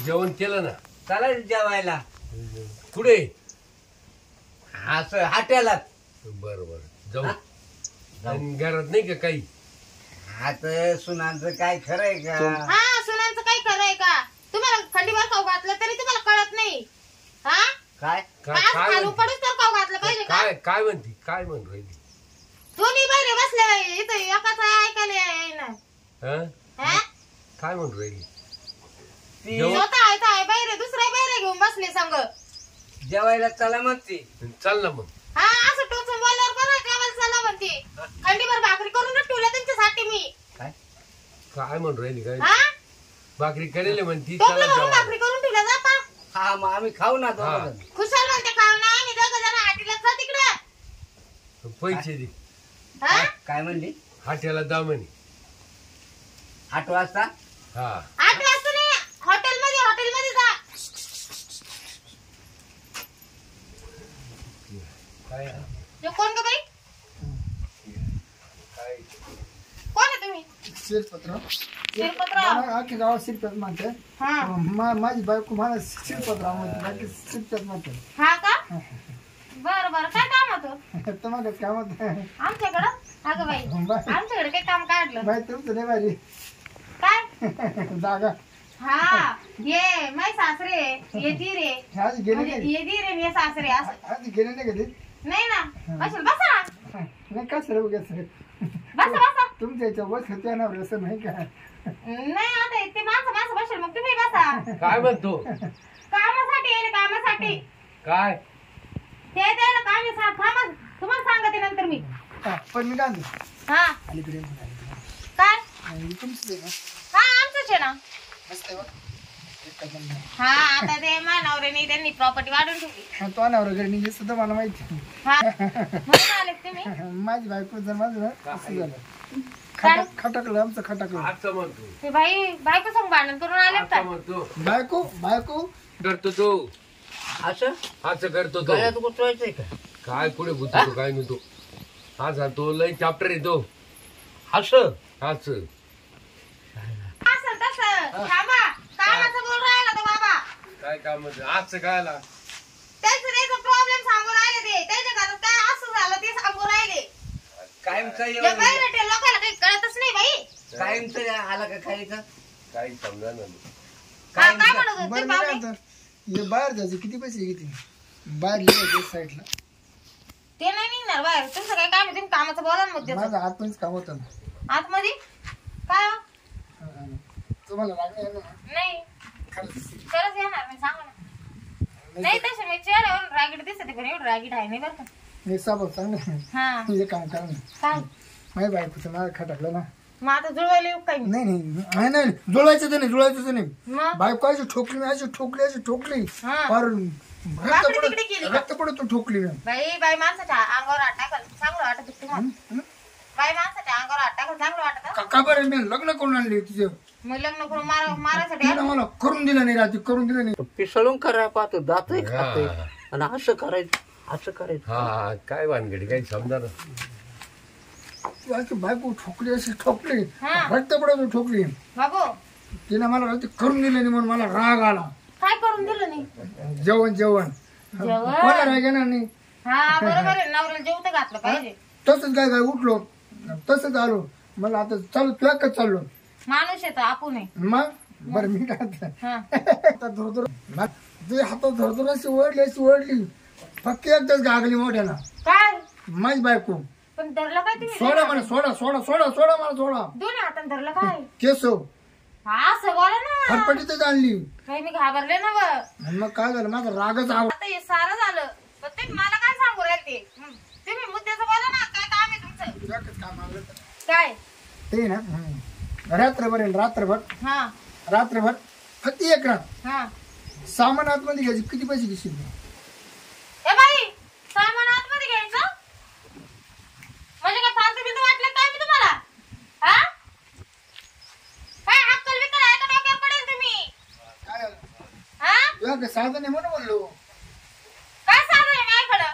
जेवण केलं ना? चला जेवायला. कुठे? असं हॉटेलात. बर बर जाऊ. आणि घरात नाही का काही? आता सुनांचं काय खरंय का? हा सुनांचं काय खरंय का? तुम्हाला खंडीभर खाऊ घातलं तरी तुम्हाला कळत नाही. हा काय काय खालू पडूच तर खाऊ घातलं पाहिजे का? काय काय म्हणती? काय म्हण राहिली? दोन्ही बहिरे बसले इथं एकाच ऐकायला येईना. हा काय म्हण राहिली? स्वतः आहे बहिरे दुसरे बहिरे घेऊन बसले संग. जेवायला चला म्हणते. चल ना मग. हा असं टोचून बोलल्यावर बरं जेवायला चला म्हणते. खंडीभर भाकरी करून ठेवल्या त्यांच्यासाठी मी. काय काय म्हण राहिली? काय हा भाकरी करेल म्हणती. टोपलं चला भरून भाकरी करून ठेवल्या जाता. हा मग आम्ही खाऊ ना दोघं. खुशाल म्हणते खाऊ ना आम्ही दोघं जण हाटीला जा तिकडं. पैसे दे. हा काय म्हणली? हाट्याला जा म्हणे. 8 वाजता. हा 8 वाजता नाही हॉटेलमध्ये जा. काय जो कोण का बाई? काय कोण आहे तुम्ही? शिरपत्र शिरपतराव. आखी गावात शिरपत म्हणते. हा माझी बायको मला शिरपत्र म्हणते, बाकी शिरपत म्हणते. हा का? बरं बरं काय काम होतं तुम्हाला काय म्हणते आमच्याकडं? अगं बाई आमच्याकडे काही काम काढलं बाई? तुमचं नाही भारी काय जागा. हा ये माय सासरे ये धीरे आज गेले म्हणजे नाही, ये धीरे ये सासरे असं आज गेले नाही कधी. नाही ना. बसा बसा नाही का सर उगाच बसा बसा. तुमच्या याच्या बस होत्या ना असं नाही का? नाही आता ते माणसं बसेल मग तुम्ही बसा. काय म्हणतो? कामासाठी येईल कामासाठी. काय ते द्यायला काम थांबा तुम्हाला सांगते नंतर मी. पण मी काय हा अलीकडे काय? तुमचं आहे ना? हा आमचंच आहे ना. मस्त आहे बा. एक कदम नाही. हा आता ते मानवरेने त्यांनी प्रॉपर्टी वाढून ठेवली. तो अनावर घरी नाही सुद्धा मला माहिती. हा म्हणून आले का तुम्ही? माझी बायको जर माझं असं झालं. काय? खटकलं आमचं खटकलं. असं म्हणतो. ते बायको संग भांडण करून आले का? असं म्हणतो. बायको बायको करतो तो. असं असं करतो तो. गळ्यात गुतवायचंय का? काय पुढे गुततो काय नाही तो. हा तो लय चॅप्टर येतो. असं असं असं तसं थांबा कामाचं बोल राहिला तो बाबा. काय काम असं कायला? त्याचा प्रॉब्लेम सांगून राहिले ते त्याच्या घरात काय असं झालं ते सांगून राहिले. कायमचा या बाहेर लोकांना काही कळतच नाही बाई. कायमचं आला का खायचं? काही समजा ना. काय म्हणत होते बरं मी बाबा? काय म्हणतो, हे बाहेर जायचं किती पैसे किती बाहेर लिहायचं साईडला. ते नाही निघणार बाहेर. तुमचं काय काम आहे? तुम्ही कामाचं बोला ना मुद्द्याचं. माझं आतमध्येच काम होतं ना. आतमध्ये काय हो? तुम्हाला लागलं ना नाही खरंच. खरंच येणार मी सांगा ना. नाही तसे मी चेहऱ्यावर रागीट दिसते पण एवढं रागीट आहे नाही बरं का. मी साबत चांगलं हा हे काम करा ना. काय माझ्या बायकोचं मला खटकलं ना. मग आता जुळवायला येऊ काही नाही नाही आहे नाही जुळवायचं तर नाही जुळवायचं नाही. मग बायको अशी ठोकली अशी ठोकली अशी ठोकली हा. फार वाकडी तिकडी केली का? रक्त पडत ठोकली मी. बाई माणसाच्या अंगावर हात टाकल चांगलं वाटत तुम्हाला. बाई माणसाच्या अंगावर हात टाकल चांगलं वाटत. का बरं मी लग्न करून आणली तिचे मग लग्न करून मारायसाठी तिला मला करून दिलं नाही रात्री करून दिलं नाही. पिसळून करायला पाहतो जातोय खातोय आणि असं करायचं असं करायचं. हा काय भानगडी काही समजा ना. ती अशी बायको ठोकली अशी ठोकली हा. रक्त पडत ठोकली. बाबू तिने मला रात्री करून दिलं नाही म्हणून मला राग आला. काय करून दिलं नाही? जेवण जेवण कोणाला राग येणार नाही. हा बरोबर आहे. नवऱ्याला जेवत घातलं पाहिजे. तसंच काय काय उठलो तसंच आलो मला आता चालू तुझ्याकडे चाललो. माणूस येतो आपण आहे. मग बरं मी काय आता हा धरधर तुझ्या हातात धरधर अशी ओढली फक्त एकदाच गागली मोठ्याला काय माझी बायको. पण धरलं काय तुम्ही? सोडा मला सोडा सोडा सोडा सोडा मला सोडा. दोन्ही हाताने धरलं काय? केसव असं बोला ना. फटफटीतच आणली. काही मी घाबरले ना व. आणि मग काय झालं माझा रागच आव आता हे सारं झालं पण तुम्ही मला काय सांगू राहिले ते? तुम्ही मुद्द्याचं बोला ना. काय काम आहे तुमचं? काम आलं काय ते ना रात्रभर आहे रात्रभर हा रात्रभर फक्त एक रात हा सामान आतमध्ये घ्यायचे किती पैसे घेशील. ए बाई सामान आतमध्ये घ्यायचं म्हणजे काय फालतू बिंदू वाटलं काय मी तुम्हाला? हा काय अक्कल बिक्कल आहे का डोक्यावर पडेल तुम्ही? काय हा साधन आहे म्हणून म्हणलो. काय साधं आहे माझ्याकडं?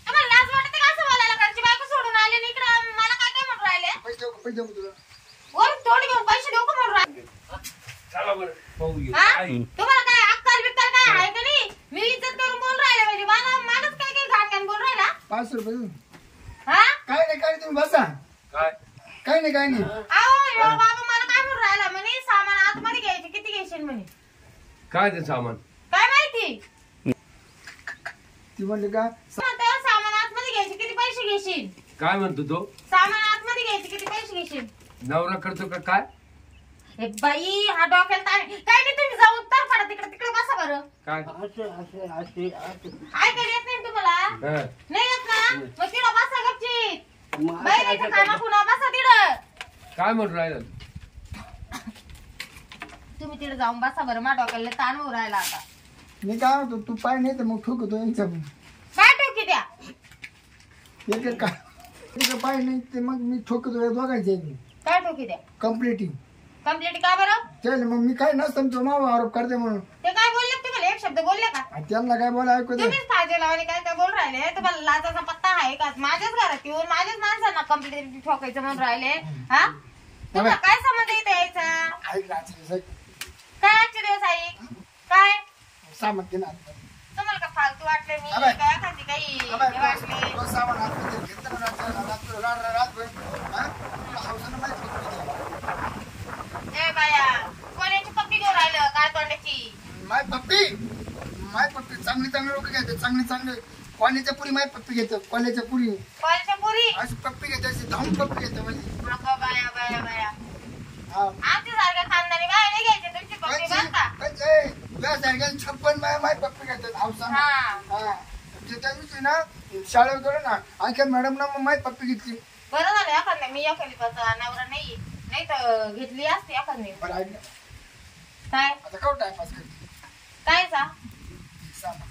तुम्हाला लाज वाटते का असं बोलायला? घरची बायको सोडून आले आणि इकडं मला काय काय म्हणून राहिले? पैसे देऊ का तुला? वर तोड घेऊन पैसे देऊ का म्हणून राहिले? चला बरं. पाहूया हा? काय. तुम्हाला काय अक्कल बिक्कल काय आहे का नाही? मी इज्जत करून बोल राहिले म्हणजे माणूस काय काय घाण घाण बोल राहिला 5 रुपये देऊ. हा काय नाही काय नाही, तुम्ही बसा. काय काय नाही काय नाही. अहो ह्यो बाबा मला काय म्हणून राहिला म्हणे सामान आतमध्ये घ्यायचे किती घेशील म्हणे काय ते सामान काय माहिती ती म्हणली का म्हणतो सामान आतमध्ये घ्यायचे किती पैसे घेशील काय म्हणतो तो सामान आतमध्ये घ्यायचे किती पैसे घेशील नवरा करतो का काय हे बाई हा डोक्याला ताण काय नाही तुम्ही जाऊन तर पडा तिकडे तिकडे बसा बरं काय ऐकायला येत नाही तुम्हाला हा. नाही येत ना मग तिकडं बसा गपचीत बाई नाही खाना खुना बसा तिकडं काय म्हणून राहिला तुम्ही तिकडे जाऊन बसा बरं मा डोक्याला ताण होऊ राहिला आता मी काय म्हणतो तू पाय नाही तर मग ठोकतो यांच्या काय टोकी द्या एक काय पाय नाही ते मग मी ठोकतो या दोघांचे काय टोकी द्या कम्प्लिटिंग कंप्लीट का बरं त्याला मग मी काय नसतं तो मावा आरोप करते म्हणून ते काय बोलले तुम्हाला एक शब्द बोलले का आणि त्यांना काय बोला ऐकू दे तुम्हीच फायदे लावले काय काय बोल राहिले तुम्हाला लाजाचा पत्ता आहे का माझ्याच घरात येऊन माझ्याच माणसांना कंप्लीट ठोकायचं म्हणून राहिले हा तुम्हाला काय संबंध इथे यायचा ऐक रात्री काय आजचे दिवस आहे काय सामान घे ना तुम्हाला का फालतू वाटले मी अबे. काय खाती काही हे वाटले तो सामान आतमध्ये घेतलं म्हणा रातभर हा? तुला हौसेनं माहिती होतं ते. ए बाया कोणाची पप्पी घेऊन राहिलं काय तोंडाची माय पप्पी चांगली चांगली लोक घेते चांगली कॉलेजच्या पुरी माय पप्पी घेतो कॉलेजच्या पुरी कॉलेजच्या पुरी अशी पप्पी घेते अशी धावून पप्पी घेते म्हणजे अगं बाया बाया बाया हा. आमच्या सारख्या खानदानी बाया नाही घ्यायचे तुमची पप्पी बरं का सारख्या 56 माय पप्पी घेतात हौसा हा त्या दिवशी ना शाळेवर गेलो ना आणखी मॅडम ना मग माय पप्पी घेतली बरं झालं एखाद्या मी एखादी नवरा नाही तर घेतली असती एखादी बरं ऐक ना काय आता काव टाइमपास करते काय सा सामान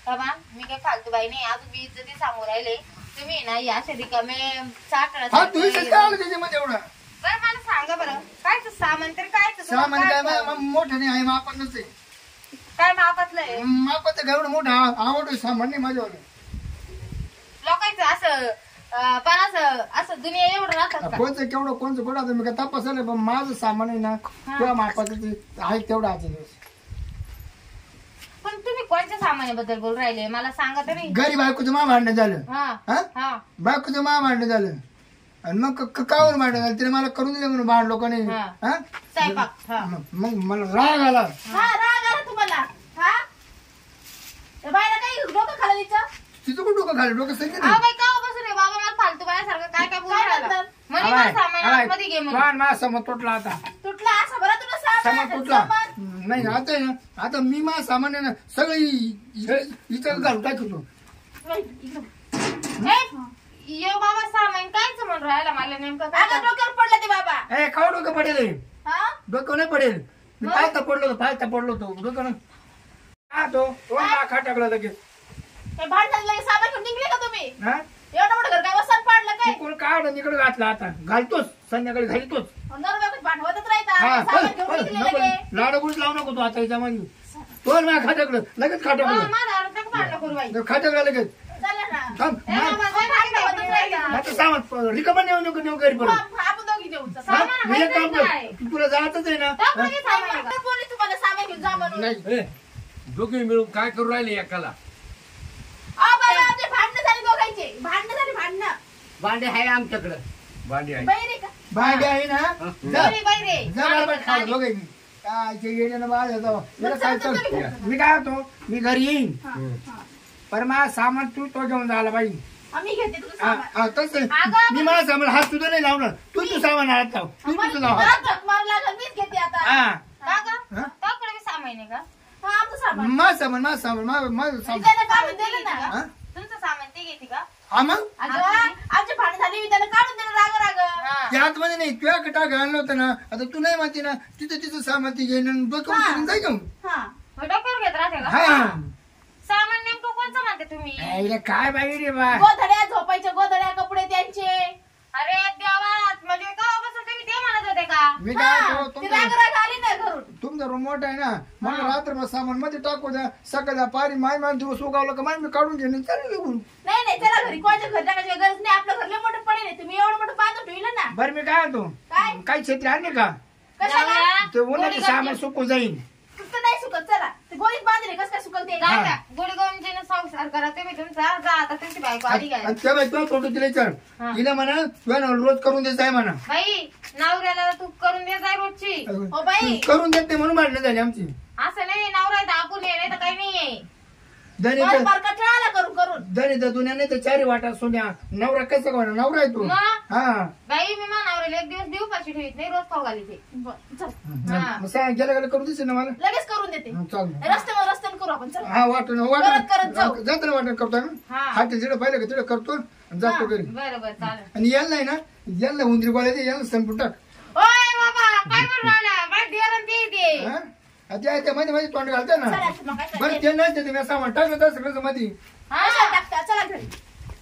बाबा मी काय फालतू बाई नाही अजून मी इज्जती सांगू राहिले तुम्ही ना या रिकामे हा तू काय आलं त्याच्यामध्ये एवढं बरं मला सांगा बरं काय सामान तर काय सामान काय मोठं नाही आहे मापातच आहे काय मापातलंय मापात एवढं मोठं आवडतो सामान नाही माझ्यावर लोकांचं असं पण असं दुनिया एवढं राहतात का कोणचं केवढं कोणचं कुठं आता मी काय तपासायला पण माझं सामान आहे ना किंवा मापाचं ते आहे तेवढं आजच्या दिवस पण तुम्ही कोणत्या सामानाबद्दल बोल राहिले मला सांगा तरी घरी बायकोचं मा भांडणं झालं हा हा हा बायकोचं मा भांडणं झालं आणि मग कावर भांडणं झालं तिने मला करून दिलं म्हणून भांडलो का नाही हा. हा? स्वयंपाक हा मग मला राग आला हा राग आला तुम्हाला हा त्या बाईला काही डोकं खाला तिचं तिचं कुठं डोकं खाली डोकं सांगितलं अहो बाई का बसून रे बाबा मला फालतू बायासारखं काय काय बोलू राहिला म्हणे मला सामान मध्ये घे म्हणे माझा समज तुटला आता तुटला असं बरं तुला समज सामान तुटला नाही आता आहे ना आता मी माझा सामान आहे ना सगळी इथं घालून टाकतो यो बाबा सामान कायच म्हणून राहिला मला नेमकं काय डोक्यावर पडलं ते बाबा ए खाऊ डोकं पडेल हे. हा डोकं नाही पडेल मी पायथा पडलो होतो डोकं ना हा तो खा टाकला लगेच ते भांडण लगे सामान घेऊन निघले का तुम्ही हा एवढं मोठं घर काय वसन पाडलं काय कोण काढ इकडे घातला आता घालतोच संध्याकाळी घालतोच नरबाकडे भांडवतच हा राहता सामान घेऊन निघले नको लगे लाडगुडीच लावू नको तू आता याच्यामध्ये तो माझ्या खाट्याकडं लगेच खाट्याकडं माझा अर्थ भांडण करू बाई खाट्याकडं लगेच चला ना थांब ए बाबा, काय भांडण राहता? आता सामान रिकामा नेऊ घरी परत आपण दोघी देऊ हा? सामान मी एक काम आहे काय? कर तुला जायचंच आहे ना दाखवा की सामान आहे का? कोणी तुम्हाला सामान घेऊन जा म्हणून नाही दोघे मिळून काय करू राहिले एकाला अहो बाबा आमचे भांडणं झाली दोघांचे भांडणं भांडे आहे आमच्याकडं भांडी आहे बैरे का भाग आहे ना जा बैरे जा बरोबर खा दोघे मी काय ते येण्यानं बाहेर येतो मला काय कर मी काय होतो मी घरी येईन पर माझा सामान तू तो घेऊन जायला पाहिजे आम्ही घेते तुझं सामान तसं अगं, मी मला सामान हात सुद्धा नाही लावणार तू सामान हात लाव तू तुझं लाव हात. मला झक मार लागल मीच घेते आता हा का ग त्याकडे मी सामान आहे का हा आमचं सामान माझं सामान माझं सामान त्याला काढून दिलं ना हा? तुमचं सामान ते घेते का हा मग आमची भांडण झाली मी त्याला काढून दिलं राग त्या आतमध्ये नाही तुझ्या कटा घाललं होतं ना आता तू नाही म्हणते ना तिचं सामान ती घेऊन आणि डोकं उचलून जाय घेऊन डोक्यावर घेत राहते का हा सामान नेमकं कोणचं म्हणते तुम्ही आईला काय बाई रे बा गोधड्या झोपायच्या गोधड्या कपडे त्यांचे अरे देवा म्हणजे केव्हापासून तुम्ही ते म्हणत होते का मी काय हा, करतो, ती तुमचं- राग राग आली ना घरून तुमचा रूम मोठा आहे ना मला रात्र सामान मध्ये टाकू द्या सकाळी पारी माय दिवस उगावलं का माय मी काढून घेणे चालेल निघून नाही नाही चला घरी कोणाच्या घर टाकायची गरज नाही आपलं घर लय मोठं पडेल तुम्ही एवढं मोठं बांधून ठेवलं ना बरं मी काय होतो काय काही छत्री आणली का जाऊया. ते उन्हाचे सामान सुकून जाईल. तर नाही सुकत. चला ते गोळीत बांधले कसं काय सुकल ते. जाऊया. गुडगोंजीने संसार करा तुम्ही तुमचा. जा आता तुमची बायको आली काय. आणि त्या बाई तुला फोटो दिले चल हा. तिला म्हणा तुला रोज करून देत आहे म्हणा. बाई नवऱ्याला तू करून दे जाय रोजची. ओ बाई करून देत नाही म्हणून भांडणं झाली आमची. असं नाही नवरा आहे तर आपण ये नाही तर काही नाहीये. धनी बरं तर बरं कटाळा करून करून. धनी तर दुनिया नाही तर चारी वाटा सोन्या नवरा कसं का म्हणा नवरा आहे तू. मग? हा बाई मी नवऱ्याला एक दिवस देऊ पाशी ठेवीत नाही रोज खाऊ घाली ते. बरं, चल हा. मग सांग गेल्या गेल्या करून देते ना मला. लगेच करून देते. चाल रस्त्यावर करू आपण. चल हा वाटण करत करत जाऊ. जातो ना वाटण करतो ना. हा. हात तिकडे पाहिलं का तिकडे करतो आणि जातो घरी. बरं बरं चालेल. आणि यायला नाही ना यायला उंदरी गोळ्या यायला संपून टाक. ओय बाबा काय म्हणून राहिला बाई देरण ते हा? आणि त्या मध्ये मध्ये तोंड घालता ना. चला मग काय बरं ते नाही ते मी सामान टाकलं तर सगळं मध्ये. कशाला टाकता? चला घरी.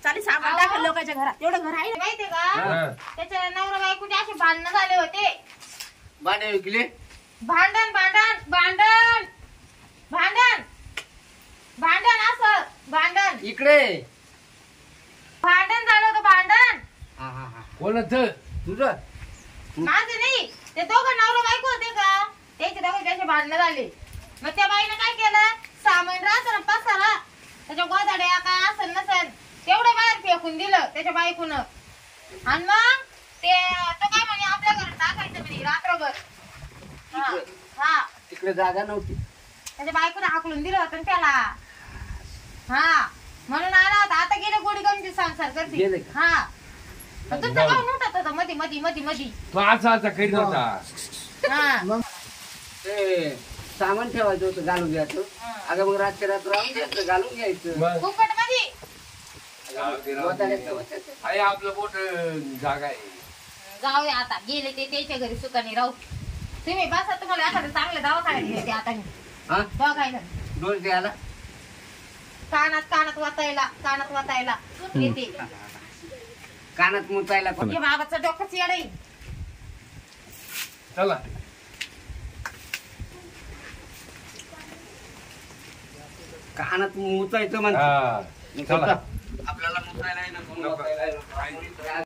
चालेल सामान टाकलं लोकांच्या घरात. एवढं घर आहे ना. माहितीये का हा. त्याच्या नवरा बायकोचे असे भांडणं झाले होते. भांडे विकले भांडण भांडण भांडण भांडण भांडण असं भांडण इकडे. भांडण झालं होतं भांडण. हा हा हा कोणाचं तुझं माझं नाही ते दोघं नवरा बायको होते का त्याचे दोघं त्याचे भांडणं झाले. मग त्या बाईनं काय केलं सामान राहतं ना पसारा त्याच्या गोदाड्या काय असेल नसेल तेवढं बाहेर फेकून दिलं त्याच्या बायकोनं. आणि मग ते तो काय म्हणे आपल्या घरात टाकायचं म्हणे रात्रभर. हा हा तिकडे जागा नव्हती. त्याच्या बायकोनं हाकलून दिलं होतं ना त्याला. हा म्हणून आला होता. आता गेले गोडीगंजी संसार गेले करते. का? हा पण तुमचं काय उठत होतं मधी मधी मधी मधी. तो असा करीत होता. हा ते सामान ठेवायचं होतं घालून घ्यायचं. अगं मग रात्री रात्र राहून घ्यायचं घालून घ्यायचं. मग फुकट मध्ये आहे आपलं मोठ जागा आहे. जाऊ आता गेले ते त्याच्या घरी सुखाने राहू. तुम्ही बसा तुम्हाला एखादं चांगलं दवाखान्यात घेते आता मी. हा दवाखान्यात डोस द्यायला कानात वाचायला येते. कानात मुचायला पण. हे बाबाचं डोकंच येडं आहे. चला कानात मुचायचं म्हणतात. हा चला. आपल्याला मुचायला आहे ना.